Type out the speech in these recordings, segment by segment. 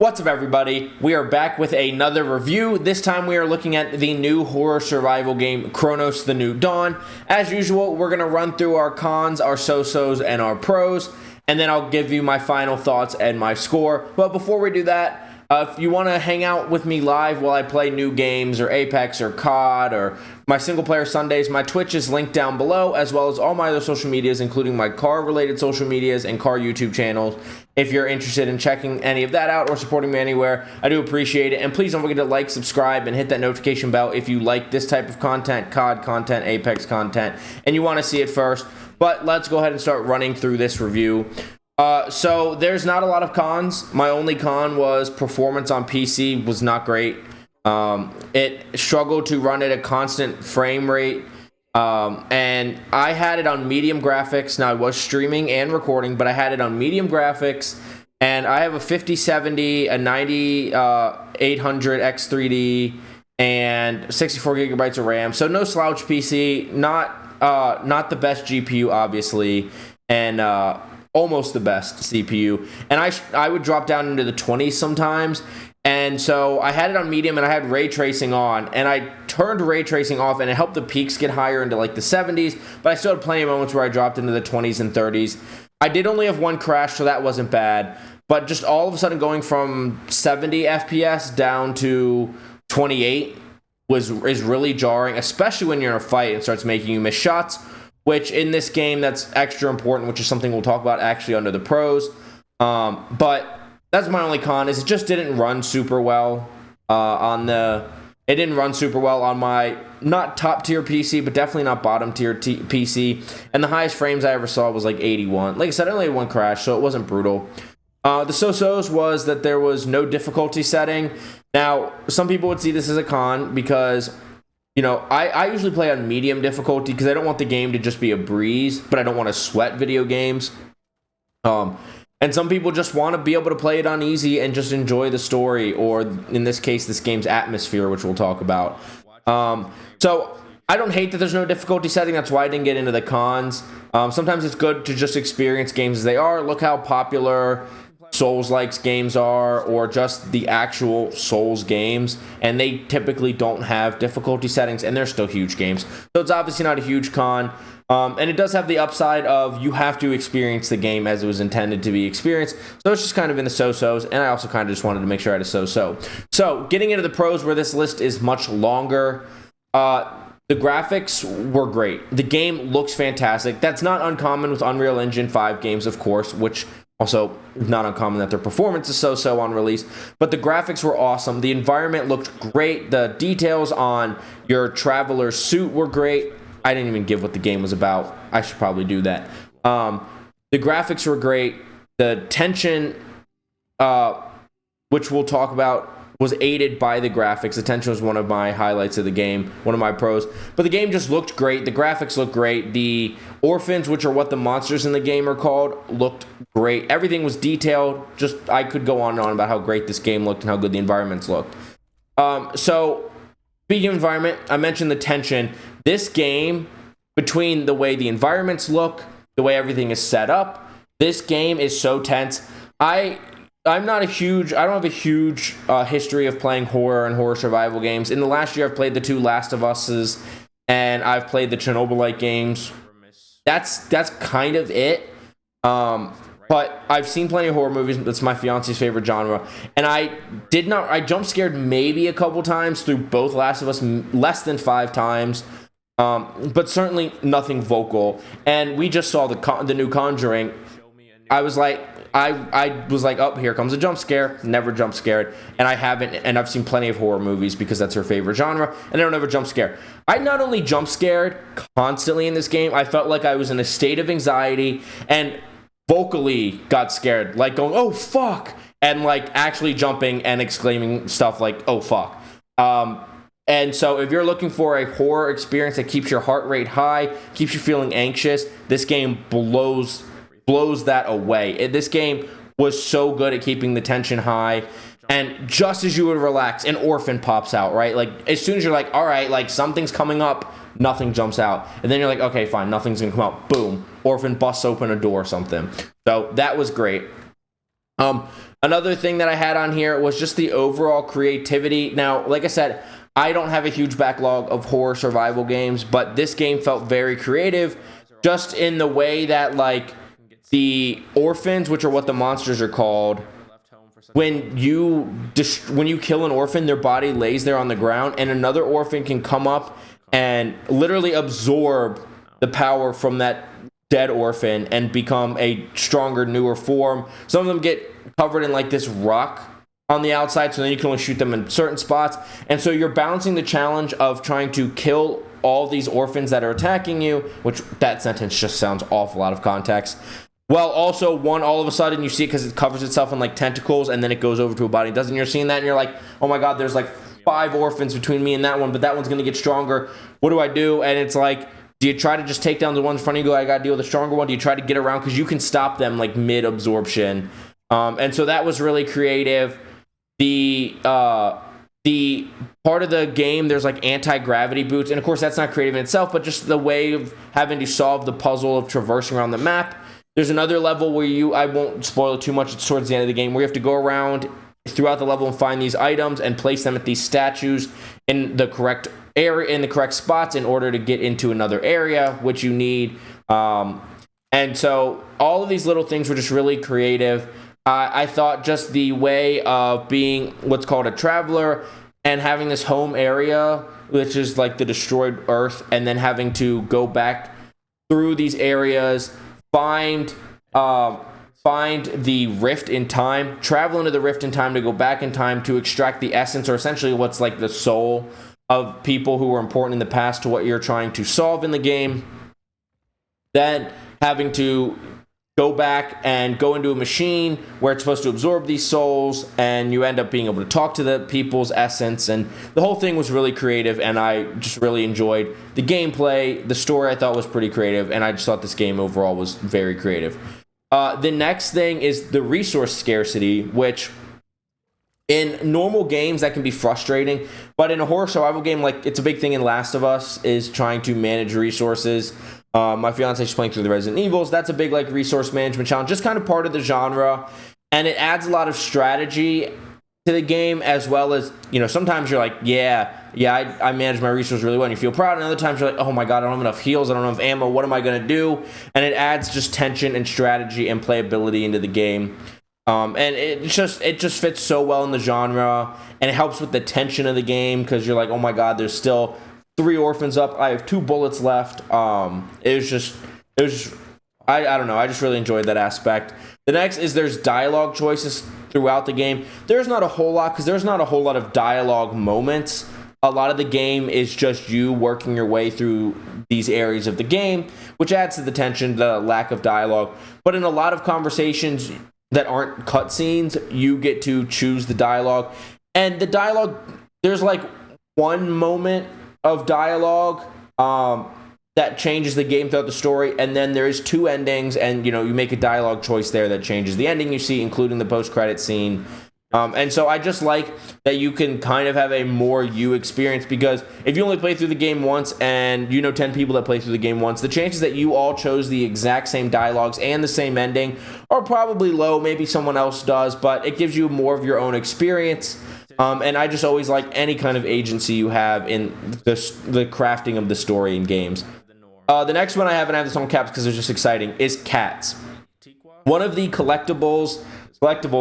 What's up, everybody? We are back with another review. This time we are looking at the new horror survival game, Cronos: The New Dawn. As usual, we're going to run through our cons, our so-sos, and our pros, and then I'll give you my final thoughts and my score. But before we do that, if you want to hang out with me live while I play new games or Apex or COD or my single-player Sundays, my Twitch is linked down below, as well as all my other social medias, including my car-related social medias and car YouTube channels. If you're interested in checking any of that out or supporting me anywhere, I do appreciate it. And please don't forget to like, subscribe, and hit that notification bell if you like this type of content, COD content, Apex content, and you want to see it first. But let's go ahead and start running through this review. So there's not a lot of cons. My only con was performance on PC was not great. It struggled to run at a constant frame rate. And I had it on medium graphics. Now I was streaming and recording, but I had it on medium graphics, and I have a 5070, a 9800 X3D, and 64 gigabytes of RAM. So no slouch PC, not the best GPU, obviously, and almost the best CPU. And I would drop down into the 20s sometimes. And so I had it on medium, and I had ray tracing on, and I turned ray tracing off, and it helped the peaks get higher into like the 70s, but I still had plenty of moments where I dropped into the 20s and 30s. I did only have one crash, so that wasn't bad, but just all of a sudden going from 70 FPS down to 28 is really jarring, especially when you're in a fight and starts making you miss shots, which in this game that's extra important, which is something we'll talk about actually under the pros. But that's my only con, is it just didn't run super well it didn't run super well on my not top tier PC, but definitely not bottom tier PC. And the highest frames I ever saw was like 81. Like I said, I only had one crash, so it wasn't brutal. The so-sos was that there was no difficulty setting. Now, some people would see this as a con because, you know, I usually play on medium difficulty because I don't want the game to just be a breeze, but I don't want to sweat video games. And some people just want to be able to play it on easy and just enjoy the story, or in this case, this game's atmosphere, which we'll talk about. So I don't hate that there's no difficulty setting. That's why I didn't get into the cons. Sometimes it's good to just experience games as they are. Look how popular Souls-like games are, or just the actual Souls games, and they typically don't have difficulty settings, and they're still huge games. So it's obviously not a huge con. And it does have the upside of you have to experience the game as it was intended to be experienced. So it's just kind of in the so-sos, and I also kind of just wanted to make sure I had a so-so. So getting into the pros, where this list is much longer, the graphics were great. The game looks fantastic. That's not uncommon with Unreal Engine 5 games, of course, which also not uncommon that their performance is so-so on release. But the graphics were awesome. The environment looked great. The details on your traveler's suit were great. I didn't even give what the game was about. I should probably do that. The graphics were great. The tension, which we'll talk about, was aided by the graphics. The tension was one of my highlights of the game, one of my pros. But the game just looked great. The graphics looked great. The orphans, which are what the monsters in the game are called, looked great. Everything was detailed. Just, I could go on and on about how great this game looked and how good the environments looked. So, speaking of environment, I mentioned the tension. This game, between the way the environments look, the way everything is set up, this game is so tense. I don't have a huge history of playing horror and horror survival games. In the last year, I've played the 2 Last of Us's, and I've played the Chernobyl-like games. That's kind of it. But I've seen plenty of horror movies. That's my fiance's favorite genre. And I jump scared maybe a couple times through both Last of Us, less than 5 times. But certainly nothing vocal. And we just saw the new Conjuring. I was like, oh, here comes a jump scare. Never jump scared. And I haven't, and I've seen plenty of horror movies because that's her favorite genre, and I don't ever jump scare. I not only jump scared constantly in this game, I felt like I was in a state of anxiety and vocally got scared, like going, oh, fuck, and like actually jumping and exclaiming stuff like, oh, fuck. And so if you're looking for a horror experience that keeps your heart rate high, keeps you feeling anxious, this game blows that away. This game was so good at keeping the tension high. And just as you would relax, an orphan pops out, right? Like, as soon as you're like, all right, like, something's coming up, nothing jumps out. And then you're like, okay, fine, nothing's gonna come out. Boom. Orphan busts open a door or something. So that was great. Another thing that I had on here was just the overall creativity. Now, like I said, I don't have a huge backlog of horror survival games, but this game felt very creative just in the way that, like, the orphans, which are what the monsters are called, when you kill an orphan, their body lays there on the ground, and another orphan can come up and literally absorb the power from that dead orphan and become a stronger, newer form. Some of them get covered in like this rock on the outside, so then you can only shoot them in certain spots. And so you're balancing the challenge of trying to kill all these orphans that are attacking you, which that sentence just sounds awful out of context. Well, also, one, all of a sudden you see it because it covers itself in like tentacles and then it goes over to a body. Doesn't you're seeing that and you're like, oh my god, there's like 5 orphans between me and that one, but that one's going to get stronger. What do I do? And it's like, do you try to just take down the one in front of you, go, I got to deal with a stronger one? Do you try to get around? Because you can stop them like mid-absorption. And so that was really creative. The part of the game, there's like anti-gravity boots. And of course, that's not creative in itself, but just the way of having to solve the puzzle of traversing around the map. There's another level where I won't spoil it too much, it's towards the end of the game, where you have to go around throughout the level and find these items and place them at these statues in the correct area, in the correct spots in order to get into another area, which you need. And so all of these little things were just really creative. I thought just the way of being what's called a traveler and having this home area, which is like the destroyed Earth, and then having to go back through these areas, find the rift in time, travel into the rift in time to go back in time to extract the essence, or essentially what's like the soul of people who were important in the past to what you're trying to solve in the game. Then having to go back and go into a machine where it's supposed to absorb these souls, and you end up being able to talk to the people's essence. And the whole thing was really creative, and I just really enjoyed the gameplay. The story I thought was pretty creative, and I just thought this game overall was very creative. The next thing is the resource scarcity, which in normal games that can be frustrating, but in a horror survival game, like it's a big thing in Last of Us, is trying to manage resources. My fiance is playing through the Resident Evils. That's a big like resource management challenge, just kind of part of the genre, and it adds a lot of strategy to the game, as well as, you know, sometimes you're like, I manage my resources really well, and you feel proud, and other times you're like, oh my god, I don't have enough heals, I don't have enough ammo, what am I going to do? And it adds just tension and strategy and playability into the game. And it just fits so well in the genre, and it helps with the tension of the game, because you're like, oh my god, there's still 3 orphans up, I have 2 bullets left. I don't know, I just really enjoyed that aspect. The next is there's dialogue choices throughout the game. There's not a whole lot, because there's not a whole lot of dialogue moments. A lot of the game is just you working your way through these areas of the game, which adds to the tension, the lack of dialogue. But in a lot of conversations that aren't cutscenes, you get to choose the dialogue. And the dialogue, there's like one moment of dialogue that changes the game throughout the story, and then there's 2 endings, and you make a dialogue choice there that changes the ending you see, including the post-credit scene. And so I just like that you can kind of have a more you experience, because if you only play through the game once and 10 people that play through the game once, the chances that you all chose the exact same dialogues and the same ending are probably low. Maybe someone else does, but it gives you more of your own experience. And I just always like any kind of agency you have in the crafting of the story in games. The next one I have, and I have this on caps because it's just exciting, is cats. One of the collectibles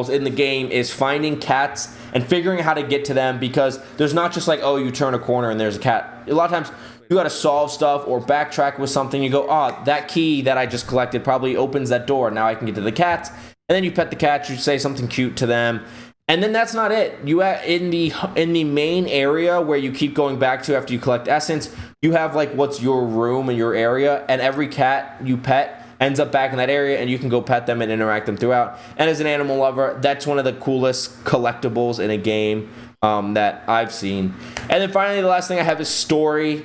in the game is finding cats and figuring out how to get to them, because there's not just like, oh, you turn a corner and there's a cat. A lot of times you got to solve stuff or backtrack with something. You go, that key that I just collected probably opens that door. Now I can get to the cats. And then you pet the cats, you say something cute to them. And then that's not it. You in the main area where you keep going back to after you collect essence, you have like what's your room and your area, and every cat you pet ends up back in that area, and you can go pet them and interact them throughout. And as an animal lover, that's one of the coolest collectibles in a game that I've seen. And then finally, the last thing I have is story.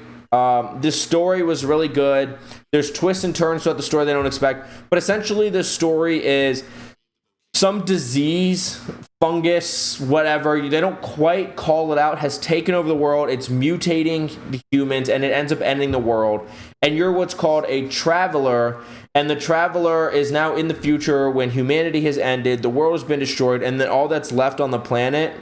This story was really good. There's twists and turns throughout the story they don't expect, but essentially the story is some disease fungus, whatever, they don't quite call it out, has taken over the world. It's mutating the humans, and it ends up ending the world. And you're what's called a traveler, and the traveler is now in the future when humanity has ended, the world has been destroyed, and then all that's left on the planet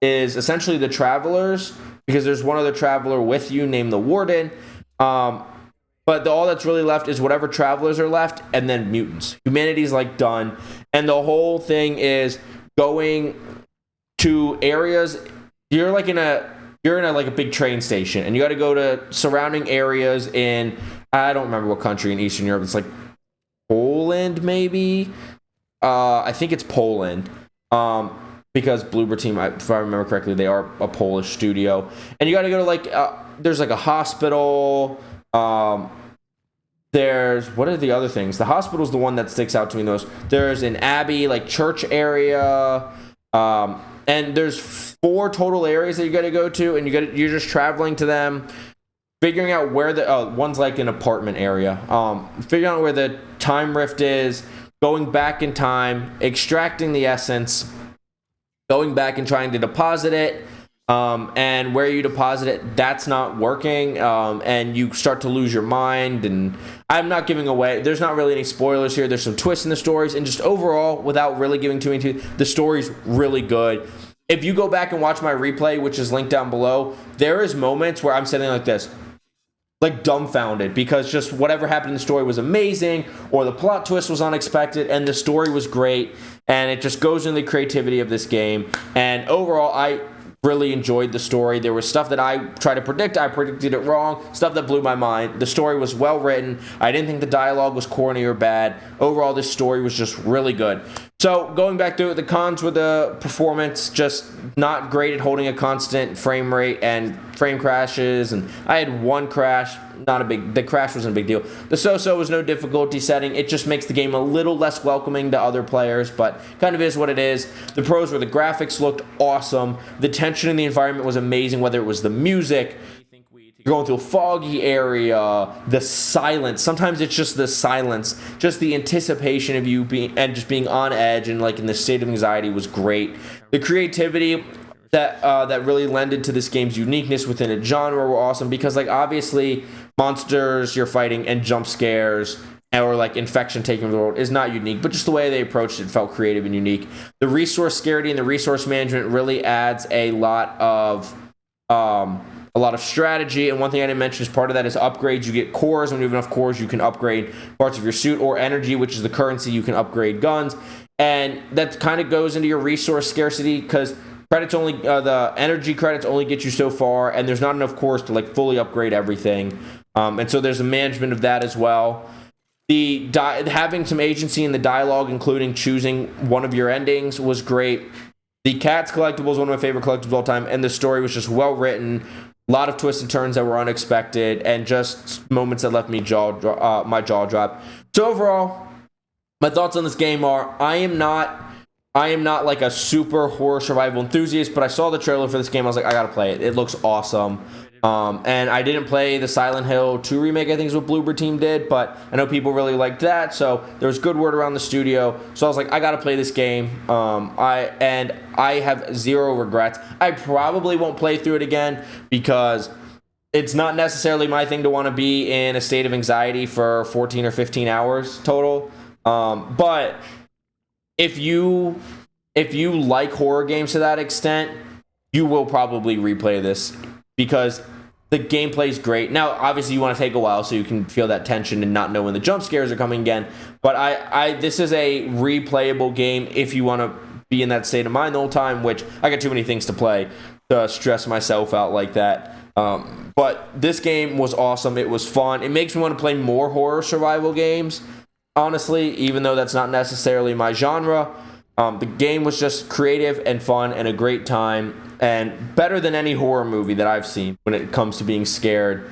is essentially the travelers, because there's one other traveler with you named the Warden. But all that's really left is whatever travelers are left, and then mutants. Humanity's like done, and the whole thing is going to areas. You're in a like a big train station, and you got to go to surrounding areas in, I don't remember what country in Eastern Europe. It's like Poland, maybe. I think it's Poland. Because Bloober Team, if I remember correctly, they are a Polish studio, and you got to go to like there's like a hospital. There's, what are the other things? The hospital's the one that sticks out to me the most. There's an abbey, like church area, and there's 4 total areas that you got to go to, and you're just traveling to them, figuring out where one's like an apartment area, figuring out where the time rift is, going back in time, extracting the essence, going back and trying to deposit it. And where you deposit it, that's not working, and you start to lose your mind. And I'm not giving away, there's not really any spoilers here. There's some twists in the stories, and just overall, without really giving too many, the story's really good. If you go back and watch my replay, which is linked down below, there is moments where I'm sitting like this, like dumbfounded, because just whatever happened in the story was amazing, or the plot twist was unexpected, and the story was great, and it just goes into the creativity of this game. And overall, I really enjoyed the story. There was stuff that I tried to predict. I predicted it wrong. Stuff that blew my mind. The story was well written. I didn't think the dialogue was corny or bad. Overall, this story was just really good. So going back to it, the cons with the performance, just not great at holding a constant frame rate and frame crashes. And I had one crash. The crash wasn't a big deal. The so-so was no difficulty setting. It just makes the game a little less welcoming to other players, but kind of is what it is. The pros were the graphics looked awesome. The tension in the environment was amazing, whether it was the music, you're going through a foggy area, the silence. Sometimes it's just the silence, just the anticipation of you being on edge and like in this state of anxiety was great. The creativity that really lended to this game's uniqueness within a genre were awesome, because like obviously monsters you're fighting and jump scares or like infection taking over the world is not unique, but just the way they approached it felt creative and unique. The resource scarcity and the resource management really adds a lot of strategy. And one thing I didn't mention is part of that is upgrades. You get cores. When you have enough cores, you can upgrade parts of your suit, or energy, which is the currency you can upgrade guns. And that kind of goes into your resource scarcity, because credits only the energy credits only get you so far, and there's not enough cores to like fully upgrade everything. And so there's a management of that as well. Having some agency in the dialogue, including choosing one of your endings, was great. The Cats collectible is one of my favorite collectibles of all time, and the story was just well written. A lot of twists and turns that were unexpected, and just moments that left me my jaw drop. So overall, my thoughts on this game are: I am not like a super horror survival enthusiast, but I saw the trailer for this game. I was like, I gotta play it. It looks awesome. And I didn't play the Silent Hill 2 remake, I think is what Bloober Team did, but I know people really liked that, so there was good word around the studio. So I was like, I gotta play this game. I have zero regrets. I probably won't play through it again, because it's not necessarily my thing to want to be in a state of anxiety for 14 or 15 hours total. But if you like horror games to that extent, you will probably replay this, because the gameplay is great. Now, obviously, you want to take a while so you can feel that tension and not know when the jump scares are coming again. But this is a replayable game if you want to be in that state of mind the whole time, which I got too many things to play to stress myself out like that. But this game was awesome. It was fun. It makes me want to play more horror survival games, honestly, even though that's not necessarily my genre. The game was just creative and fun and a great time, and better than any horror movie that I've seen when it comes to being scared.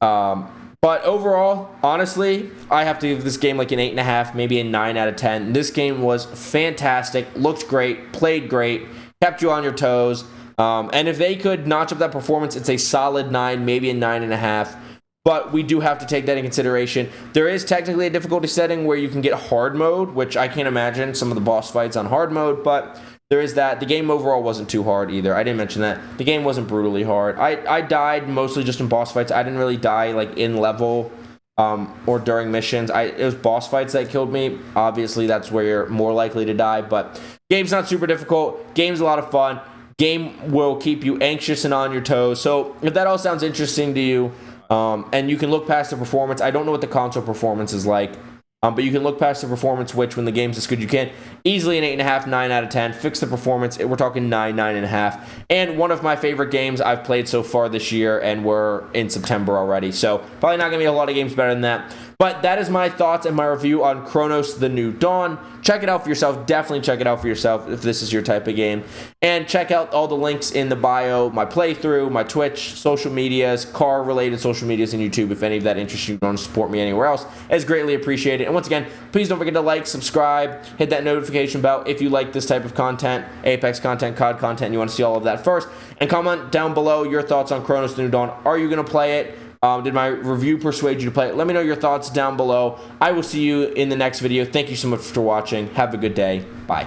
But overall, honestly, I have to give this game like an 8.5, maybe a 9 out of 10. This game was fantastic, looked great, played great, kept you on your toes. And if they could notch up that performance, it's a solid 9, maybe a 9.5. But we do have to take that in consideration. There is technically a difficulty setting where you can get hard mode, which I can't imagine some of the boss fights on hard mode, but there is that. The game overall wasn't too hard either. I didn't mention that. The game wasn't brutally hard. I died mostly just in boss fights. I didn't really die like in level or during missions. It was boss fights that killed me. Obviously, that's where you're more likely to die. But game's not super difficult. Game's a lot of fun. Game will keep you anxious and on your toes. So if that all sounds interesting to you, and you can look past the performance. I don't know what the console performance is like. But you can look past the performance, which when the game's this good, you can. Easily an 8.5, 9 out of 10. Fix the performance. We're talking 9, 9.5. And one of my favorite games I've played so far this year, and we're in September already. So probably not going to be a lot of games better than that. But that is my thoughts and my review on Cronos the New Dawn. Check it out for yourself. Definitely check it out for yourself if this is your type of game. And check out all the links in the bio, my playthrough, my Twitch, social medias, car-related social medias, and YouTube. If any of that interests you, you want to support me anywhere else, it's greatly appreciated. And once again, please don't forget to like, subscribe, hit that notification bell if you like this type of content, Apex content, COD content, and you want to see all of that first. And comment down below your thoughts on Cronos the New Dawn. Are you going to play it? Did my review persuade you to play it? Let me know your thoughts down below. I will see you in the next video. Thank you so much for watching. Have a good day. Bye.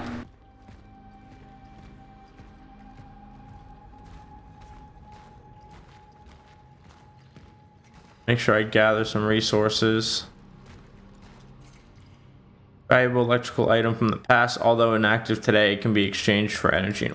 Make sure I gather some resources. Valuable electrical item from the past, although inactive today, can be exchanged for energy.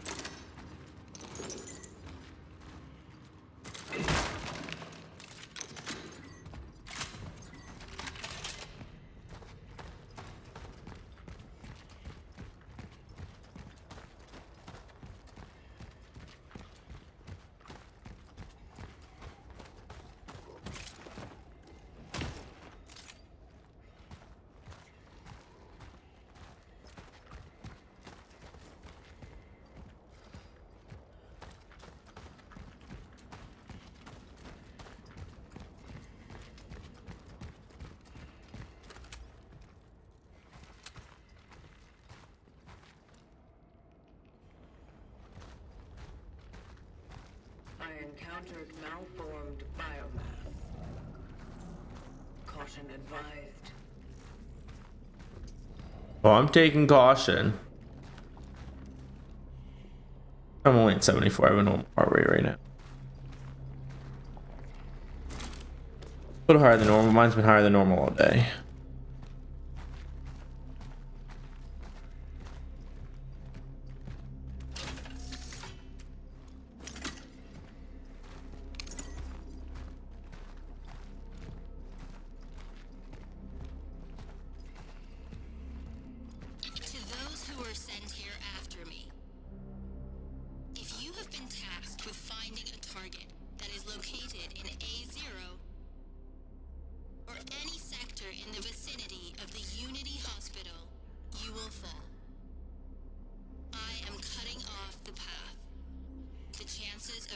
I encountered malformed biomass. Caution advised. Oh, I'm taking caution. I'm only at 74. I have a normal heart rate right now. A little higher than normal. Mine's been higher than normal all day.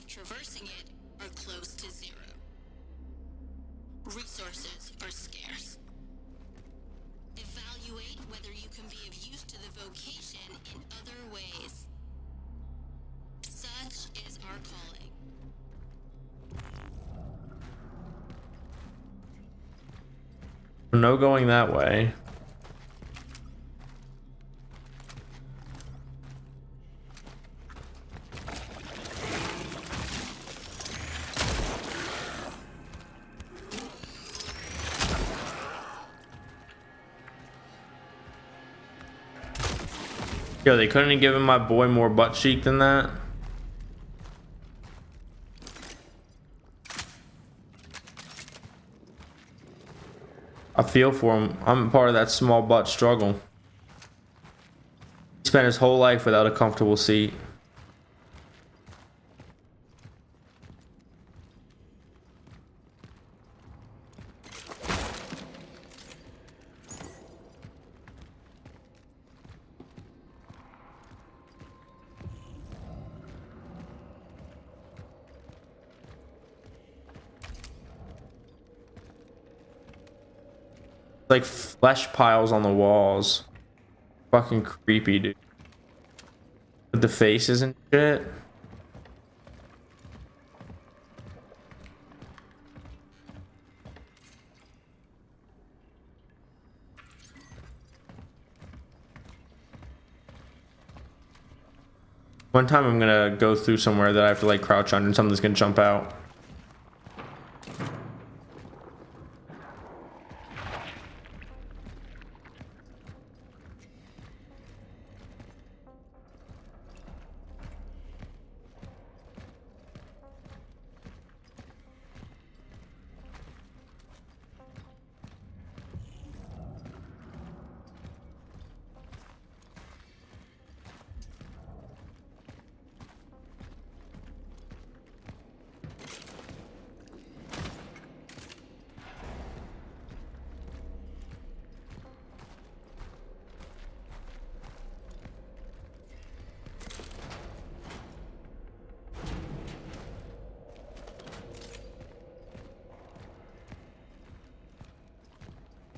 Traversing it are close to zero. Resources are scarce. Evaluate whether you can be of use to the vocation in other ways. Such is our calling. No going that way. Yo, they couldn't have given my boy more butt cheek than that. I feel for him. I'm part of that small butt struggle. He spent his whole life without a comfortable seat. Like flesh piles on the walls. Fucking creepy, dude. With the faces and shit. One time I'm gonna go through somewhere that I have to like crouch under and something's gonna jump out.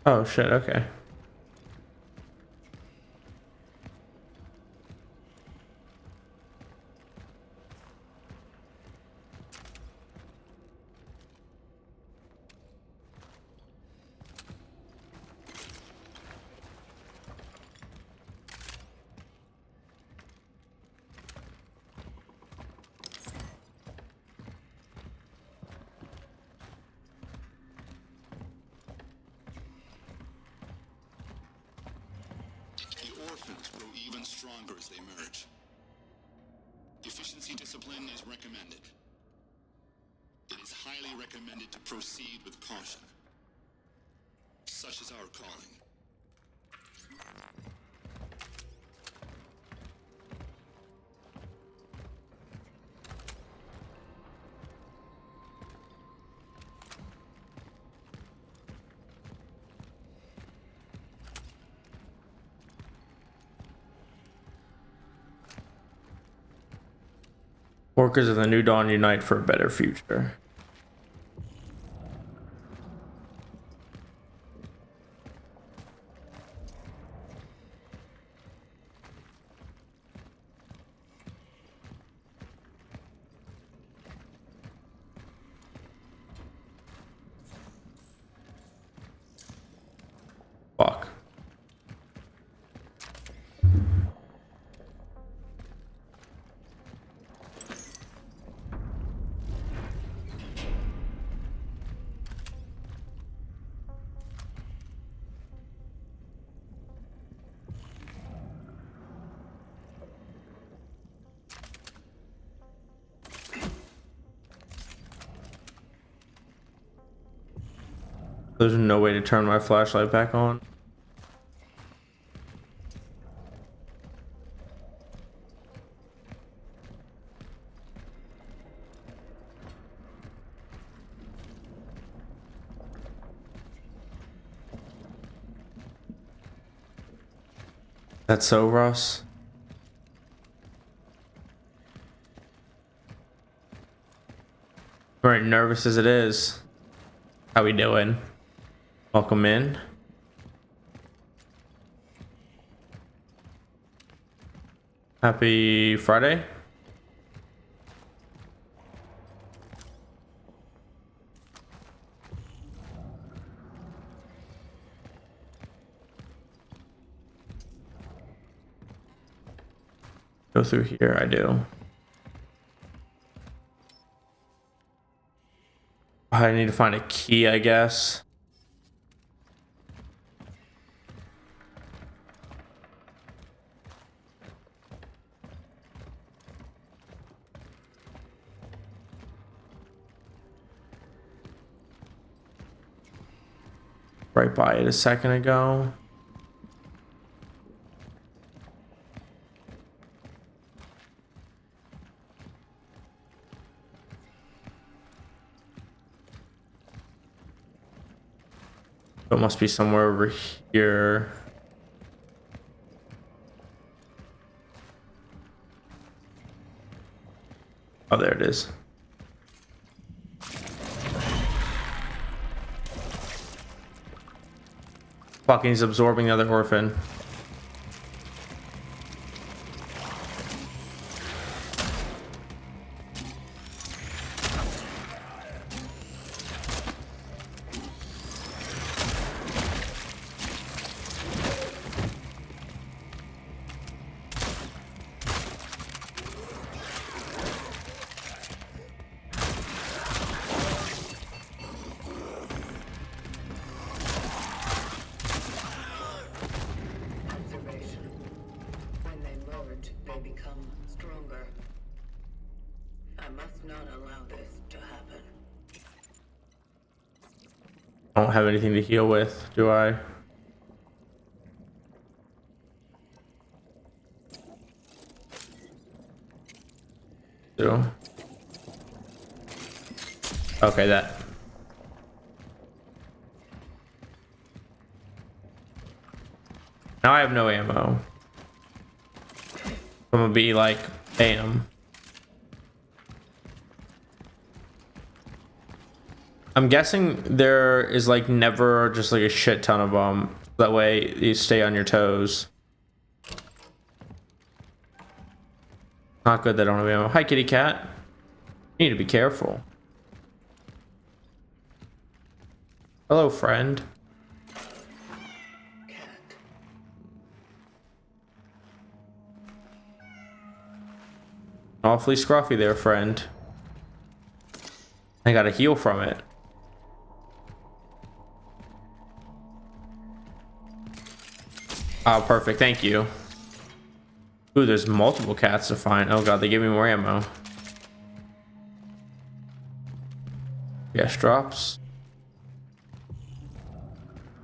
Oh shit, okay. The orphans grow even stronger as they merge. Efficiency discipline is recommended. It is highly recommended to proceed with caution. Such is our calling. Workers of the New Dawn unite for a better future. Fuck. There's no way to turn my flashlight back on. That's so, Ross. Very nervous as it is. How we doing? Welcome in. Happy Friday. Go through here, I do. I need to find a key, I guess. Right by it a second ago. It must be somewhere over here. Oh, there it is. Fucking, he's absorbing the other orphan. must not allow this to happen. I don't have anything to heal with, do I? Do. Okay, that. Now I have no ammo. I'm gonna be like, damn. I'm guessing there is like never just like a shit ton of them. That way you stay on your toes. Not good that I don't have ammo. Hi, kitty cat. You need to be careful. Hello, friend. Cat. Awfully scruffy there, friend. I gotta heal from it. Oh, perfect. Thank you. Ooh, there's multiple cats to find. Oh god, they gave me more ammo. Yes, drops.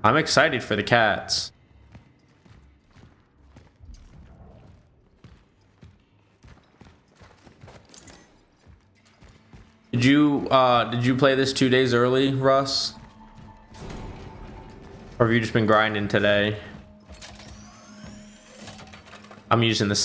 I'm excited for the cats. Did you play this 2 days early, Russ? Or have you just been grinding today? I'm using the